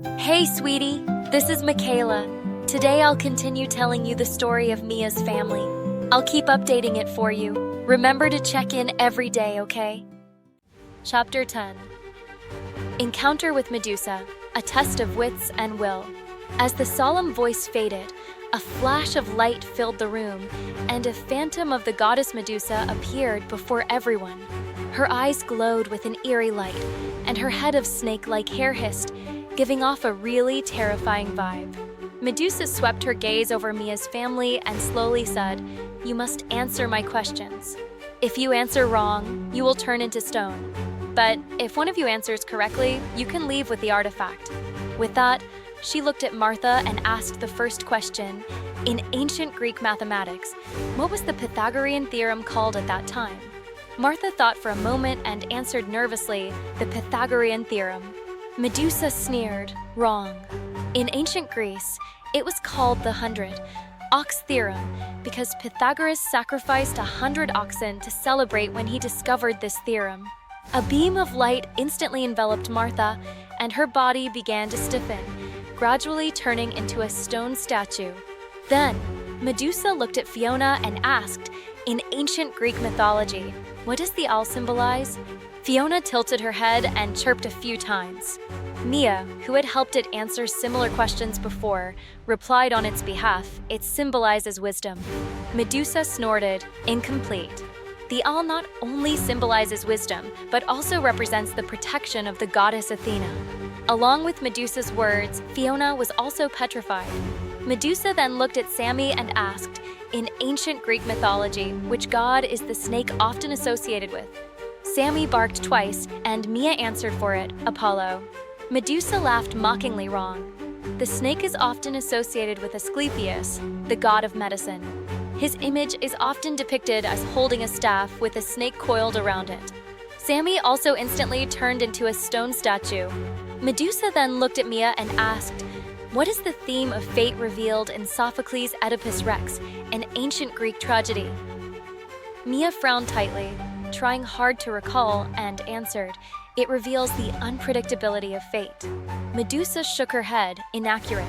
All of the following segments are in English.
Hey, sweetie, this is Michaela. Today I'll continue telling you the story of Mia's family. I'll keep updating it for you. Remember to check in every day, okay? Chapter 10. Encounter with Medusa, a test of wits and will. As the solemn voice faded, a flash of light filled the room, and a phantom of the goddess Medusa appeared before everyone. Her eyes glowed with an eerie light, and her head of snake-like hair hissed, giving off a really terrifying vibe. Medusa swept her gaze over Mia's family and slowly said, "You must answer my questions. If you answer wrong, you will turn into stone. But if one of you answers correctly, you can leave with the artifact." With that, she looked at Martha and asked the first question. In ancient Greek mathematics, what was the Pythagorean theorem called at that time? Martha thought for a moment and answered nervously, "The Pythagorean theorem." Medusa sneered, "Wrong. In ancient Greece, it was called the 100 ox theorem because Pythagoras sacrificed 100 oxen to celebrate when he discovered this theorem." A beam of light instantly enveloped Martha, and her body began to stiffen, gradually turning into a stone statue. Then, Medusa looked at Fiona and asked, in ancient Greek mythology, "What does the owl symbolize?" Fiona tilted her head and chirped a few times. Mia, who had helped it answer similar questions before, replied on its behalf, "It symbolizes wisdom." Medusa snorted, "Incomplete. The owl not only symbolizes wisdom, but also represents the protection of the goddess Athena." Along with Medusa's words, Fiona was also petrified. Medusa then looked at Sammy and asked, in ancient Greek mythology, which god is the snake often associated with? Sammy barked twice, and Mia answered for it, Apollo. Medusa laughed mockingly wrong. The snake is often associated with Asclepius, the god of medicine. His image is often depicted as holding a staff with a snake coiled around it. Sammy also instantly turned into a stone statue. Medusa then looked at Mia and asked, "What is the theme of fate revealed in Sophocles' Oedipus Rex, an ancient Greek tragedy?" Mia frowned tightly, trying hard to recall, and answered, "It reveals the unpredictability of fate." Medusa shook her head, inaccurate.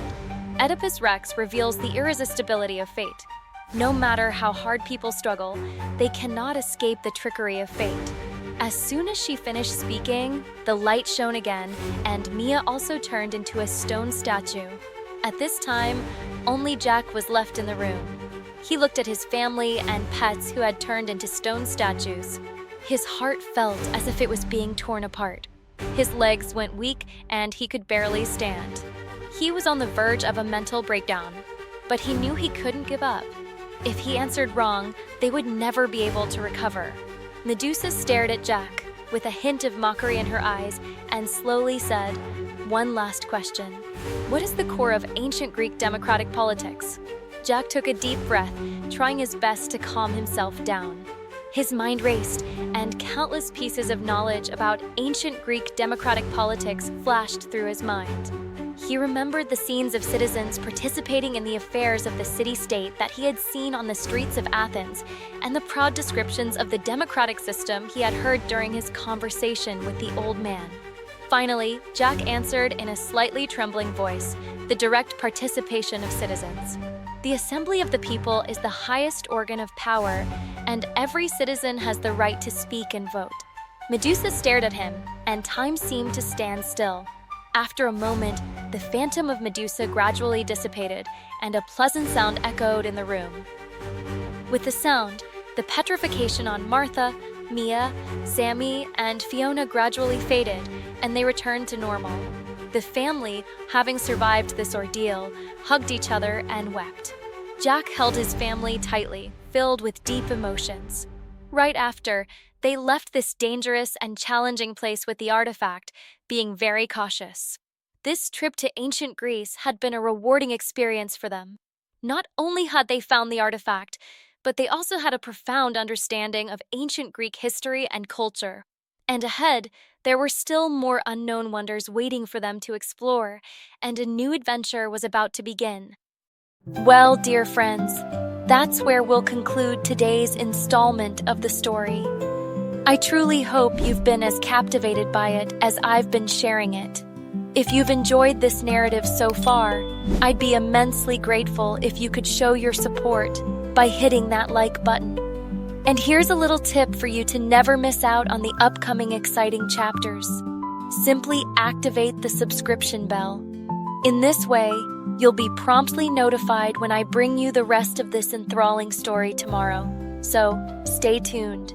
Oedipus Rex reveals the irresistibility of fate. No matter how hard people struggle, they cannot escape the trickery of fate. As soon as she finished speaking, the light shone again, and Mia also turned into a stone statue. At this time, only Jack was left in the room. He looked at his family and pets who had turned into stone statues. His heart felt as if it was being torn apart. His legs went weak and he could barely stand. He was on the verge of a mental breakdown, but he knew he couldn't give up. If he answered wrong, they would never be able to recover. Medusa stared at Jack, with a hint of mockery in her eyes, and slowly said, "One last question. What is the core of ancient Greek democratic politics?" Jack took a deep breath, trying his best to calm himself down. His mind raced, and countless pieces of knowledge about ancient Greek democratic politics flashed through his mind. He remembered the scenes of citizens participating in the affairs of the city-state that he had seen on the streets of Athens, and the proud descriptions of the democratic system he had heard during his conversation with the old man. Finally, Jack answered in a slightly trembling voice, "The direct participation of citizens. The assembly of the people is the highest organ of power, and every citizen has the right to speak and vote." Medusa stared at him, and time seemed to stand still. After a moment, the phantom of Medusa gradually dissipated, and a pleasant sound echoed in the room. With the sound, the petrification on Martha, Mia, Sammy, and Fiona gradually faded, and they returned to normal. The family, having survived this ordeal, hugged each other and wept. Jack held his family tightly, filled with deep emotions. Right after, they left this dangerous and challenging place with the artifact, being very cautious. This trip to ancient Greece had been a rewarding experience for them. Not only had they found the artifact, but they also had a profound understanding of ancient Greek history and culture. And ahead, there were still more unknown wonders waiting for them to explore, and a new adventure was about to begin. Well, dear friends, that's where we'll conclude today's installment of the story. I truly hope you've been as captivated by it as I've been sharing it. If you've enjoyed this narrative so far, I'd be immensely grateful if you could show your support by hitting that like button. And here's a little tip for you to never miss out on the upcoming exciting chapters. Simply activate the subscription bell. In this way, you'll be promptly notified when I bring you the rest of this enthralling story tomorrow. So, stay tuned.